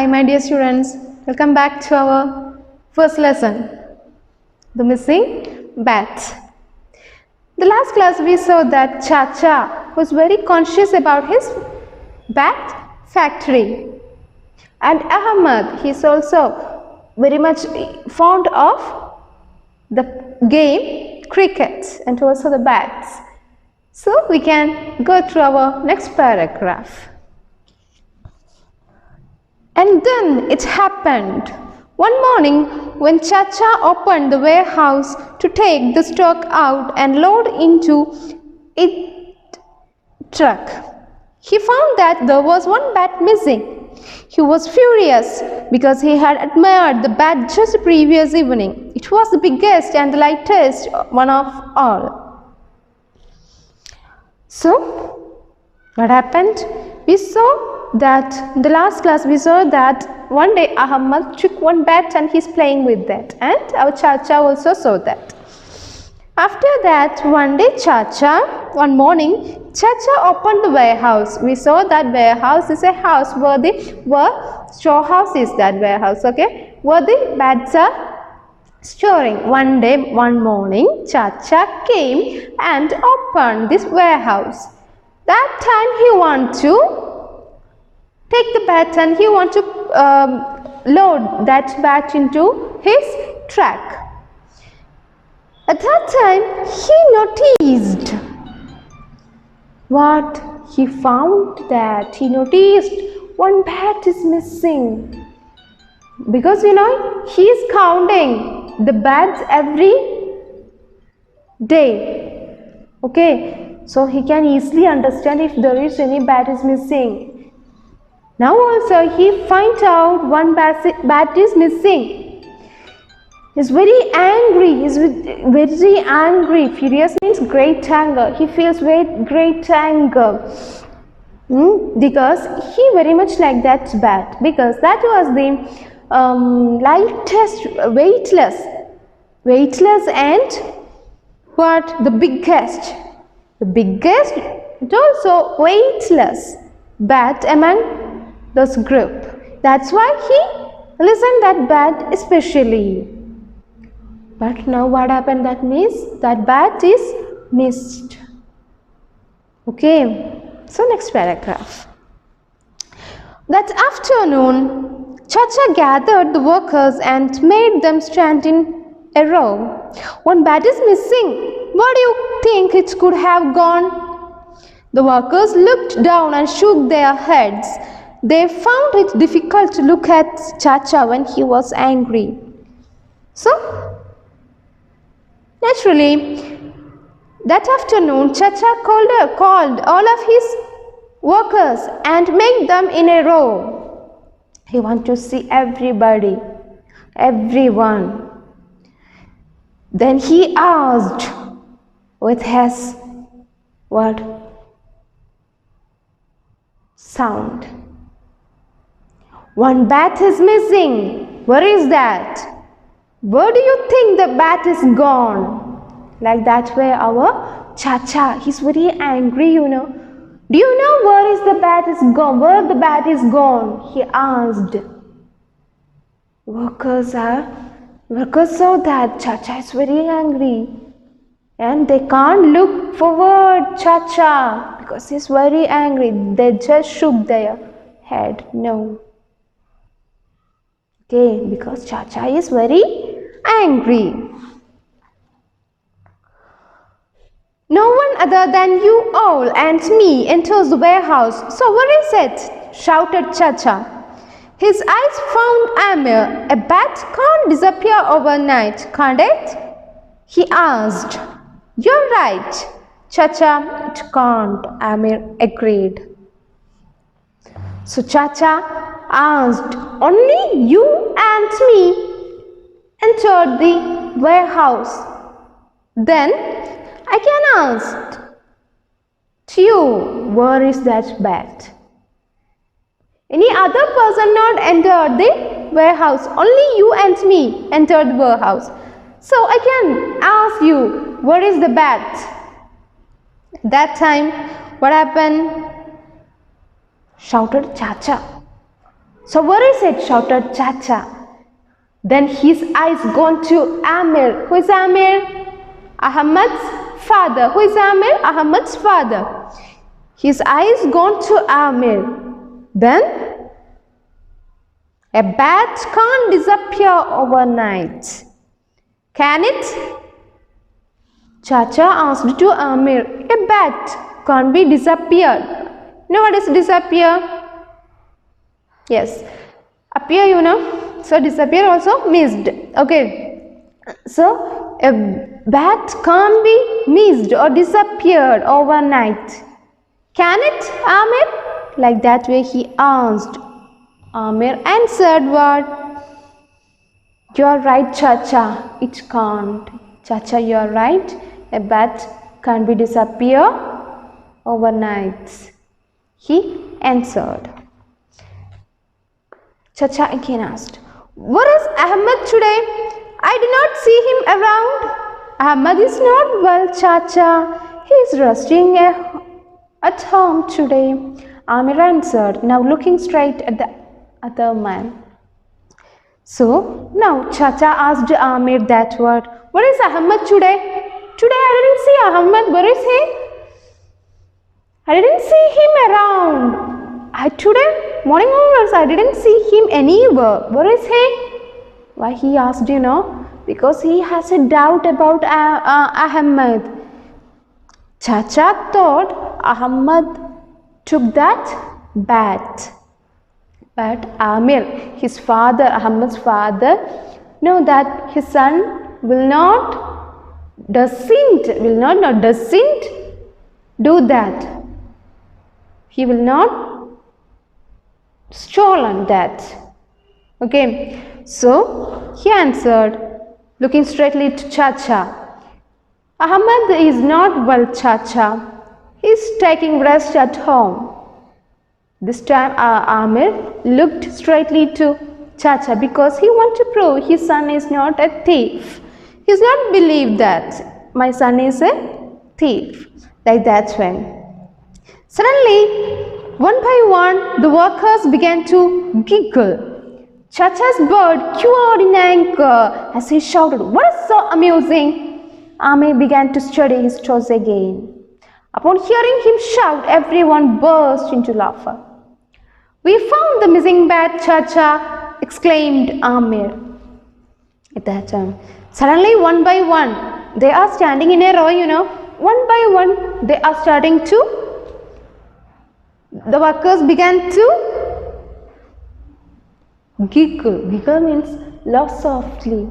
Hi my dear students, welcome back to our first lesson, the missing bat. The last class we saw that Chacha was very conscious about his bat factory, and Ahmad, he is also very much fond of the game cricket and also the bats. So we can go through our next paragraph. And then it happened. One morning, when Chacha opened the warehouse to take the stock out and load into its truck, he found that there was one bat missing. He was furious because he had admired the bat just the previous evening. It was the biggest and the lightest one of all. So, what happened? We saw that in the last class we saw that one day Ahmad took one bat and he's playing with that, and our Chacha also saw that. After that, one morning Chacha opened the warehouse. We saw that warehouse is a house where storehouse is that warehouse, okay, where the bats are storing. One morning Chacha came and opened this warehouse. That time he want to take the bat and he want to load that bat into his truck. At that time he noticed what he found, that he noticed one bat is missing, because he is counting the bats every day, okay, so he can easily understand if there is any bat is missing. Now also he finds out one bat is missing. He's very angry. He's very angry. Furious means great anger. He feels very great anger because he very much liked that bat, because that was the lightest, weightless and what? The biggest and also weightless bat among this group. That's why he listened that bat especially. But now what happened? That means that bat is missed. Okay, so next paragraph. That afternoon, Chacha gathered the workers and made them stand in a row. One bat is missing. Where do you think it could have gone? The workers looked down and shook their heads. They found it difficult to look at Chacha when he was angry. So, naturally, that afternoon, Chacha called all of his workers and made them in a row. He wanted to see everybody, everyone. Then he asked with his what? Sound. One bat is missing. Where is that? Where do you think the bat is gone? Like that way our Chacha, he's very angry, Do you know where is the bat is gone? Where the bat is gone? He asked. Workers saw that Chacha is very angry. And they can't look forward Chacha because he's very angry. They just shook their head. No. Okay, because Chacha is very angry. No one other than you all and me enters the warehouse. So where is it? Shouted Chacha. His eyes found Amir. A bat can't disappear overnight, can't it? He asked. You're right, Chacha, it can't, Amir agreed. So Chacha asked, only you and me entered the warehouse. Then I can ask to you, where is that bat? Any other person not entered the warehouse, only you and me entered the warehouse. So I can ask you, where is the bat? That time, what happened? Shouted Chacha. So where is it? Shouted Chacha. Then his eyes gone to Amir. Who is Amir? Ahmad's father. Who is Amir? Ahmad's father. His eyes gone to Amir. Then a bat can't disappear overnight. Can it? Chacha asked to Amir. A bat can't be disappeared. You know what is disappear? Yes. Appear, you know. So disappear also missed. Okay. So a bat can't be missed or disappeared overnight. Can it, Amir? Like that way he asked. Amir answered what? You're right, Chacha. It can't. Chacha, you're right. A bat can't be disappear overnight. He answered. Chacha again asked, where is Ahmad today? I did not see him around. Ahmad is not well, Chacha. He is resting at home today. Amir answered, now looking straight at the other man. So now Chacha asked Amir that word. Where is Ahmad today? Today I didn't see Ahmad. Where is he? I didn't see him around. Today morning onwards I didn't see him anywhere. Where is he? Why he asked, you know? Because he has a doubt about Ahmad. Chacha thought Ahmad took that bat. But Amir, his father, Ahmad's father, know that his son doesn't do that. He will not stolen that. Okay, so he answered, looking straightly to Chacha. Ahmad is not well, Chacha. He is taking rest at home. This time Amir looked straightly to Chacha because he wanted to prove his son is not a thief. He does not believe that my son is a thief. Like that way. Suddenly, one by one, the workers began to giggle. Chacha's bird quacked in anger as he shouted, what is so amusing? Amir began to study his toes again. Upon hearing him shout, everyone burst into laughter. We found the missing bat, Chacha, exclaimed Amir. At that time, suddenly one by one, they are standing in a row, you know. One by one, they are starting to, the workers began to giggle. Giggle means laugh softly.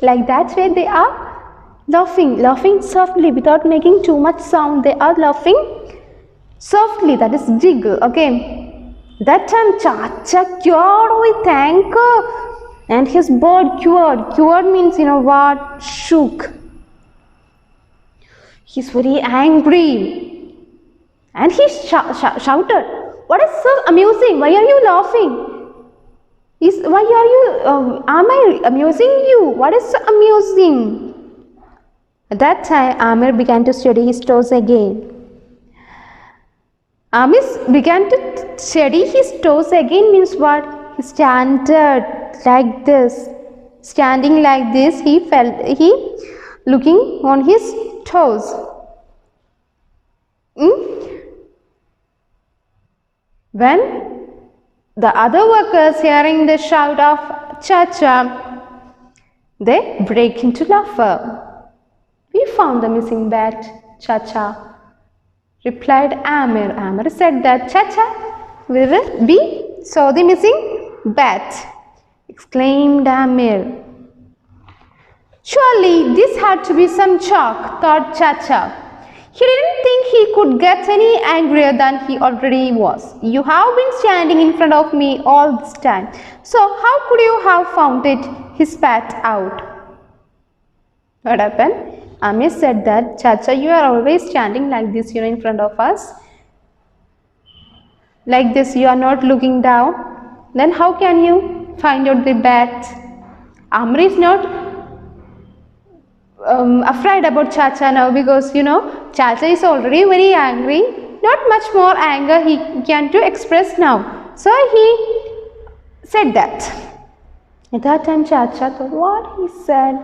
Like that way they are laughing softly without making too much sound. They are laughing softly, that is giggle. Okay, that time Chacha cured with anger and his bird cured means, you know what, shook. He's very angry and he shouted, what is so amusing? Why are you laughing? Am I amusing you? What is so amusing? At that time, Amir began to study his toes again. Amir began to study his toes again means what? He standed like this. Standing like this, he looking on his toes. When the other workers hearing the shout of Chacha, they break into laughter. We found the missing bat, Chacha, replied Amir. Amir said that, Chacha, we saw the missing bat, exclaimed Amir. Surely this had to be some joke, thought Chacha. He didn't think he could get any angrier than he already was. You have been standing in front of me all this time. So how could you have found his bat out? What happened? Amir said that, Chacha, you are always standing like this, you know, in front of us. Like this, you are not looking down. Then how can you find out the bat? Amir is not afraid about Chacha now because, you know, Chacha is already very angry. Not much more anger he can to express now. So he said that. At that time, Chacha thought, what he said?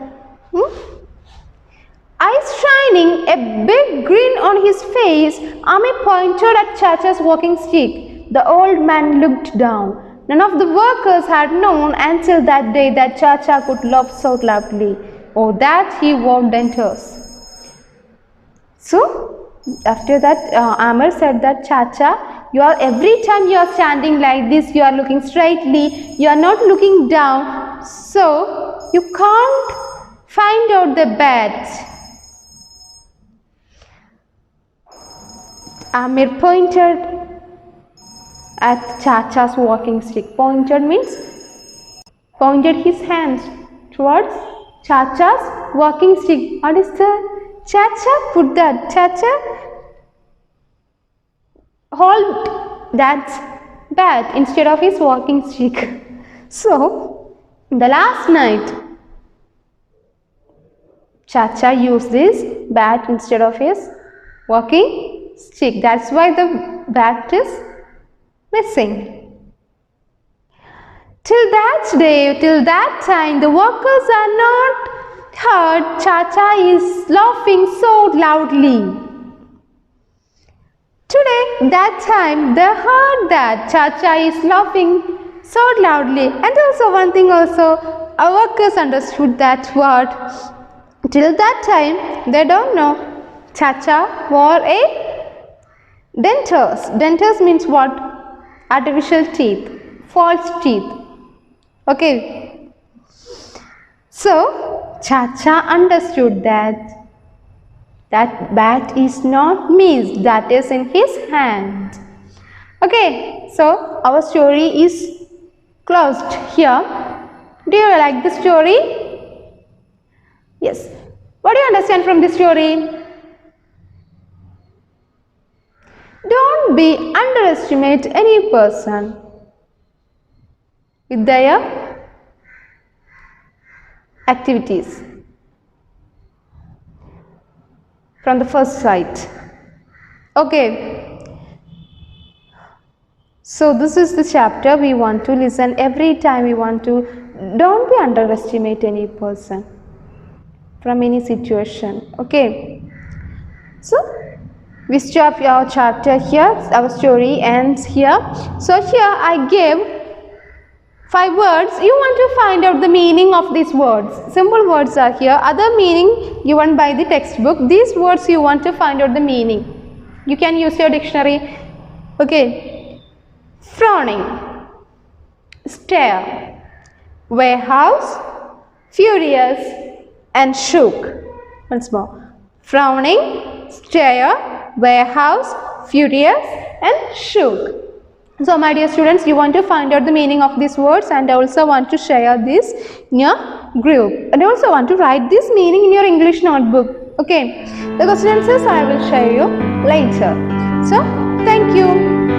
Eyes shining, a big grin on his face, Ami pointed at Chacha's walking stick. The old man looked down. None of the workers had known until that day that Chacha could laugh so loudly, or that he wore dentures. So, after that, Amar said that Chacha, every time you are standing like this, you are looking straightly, you are not looking down, so you can't find out the bad. Amir pointed at Chacha's walking stick. Pointed means pointed his hands towards Chacha's walking stick. What is that? Chacha, put that. Chacha, hold that bat instead of his walking stick. So, the last night, Chacha used this bat instead of his walking stick. That's why the bat is missing. Till that day, till that time, the workers are not heard Chacha is laughing so loudly. Today, that time, they heard that Chacha is laughing so loudly. And also one thing also, our workers understood that word. Till that time, they don't know. Chacha wore a dentures. Dentures means what? Artificial teeth, false teeth. Okay. So, Chacha understood that bat is not missed, that is in his hand. Okay, so our story is closed here. Do you like the story? Yes. What do you understand from this story? Don't be underestimate any person with their activities from the first sight. Okay. So this is the chapter we want to listen every time. We want to don't be underestimate any person from any situation. Okay. So we stop our chapter here. Our story ends here. So here I gave 5 words. You want to find out the meaning of these words. Simple words are here. Other meaning given by the textbook. These words you want to find out the meaning. You can use your dictionary. Okay. Frowning, stare, warehouse, furious, and shook. Once more. Frowning, stare, warehouse, furious, and shook. So my dear students, you want to find out the meaning of these words and also want to share this in your group. And also want to write this meaning in your English notebook. Okay. The question answers I will share you later. So, thank you.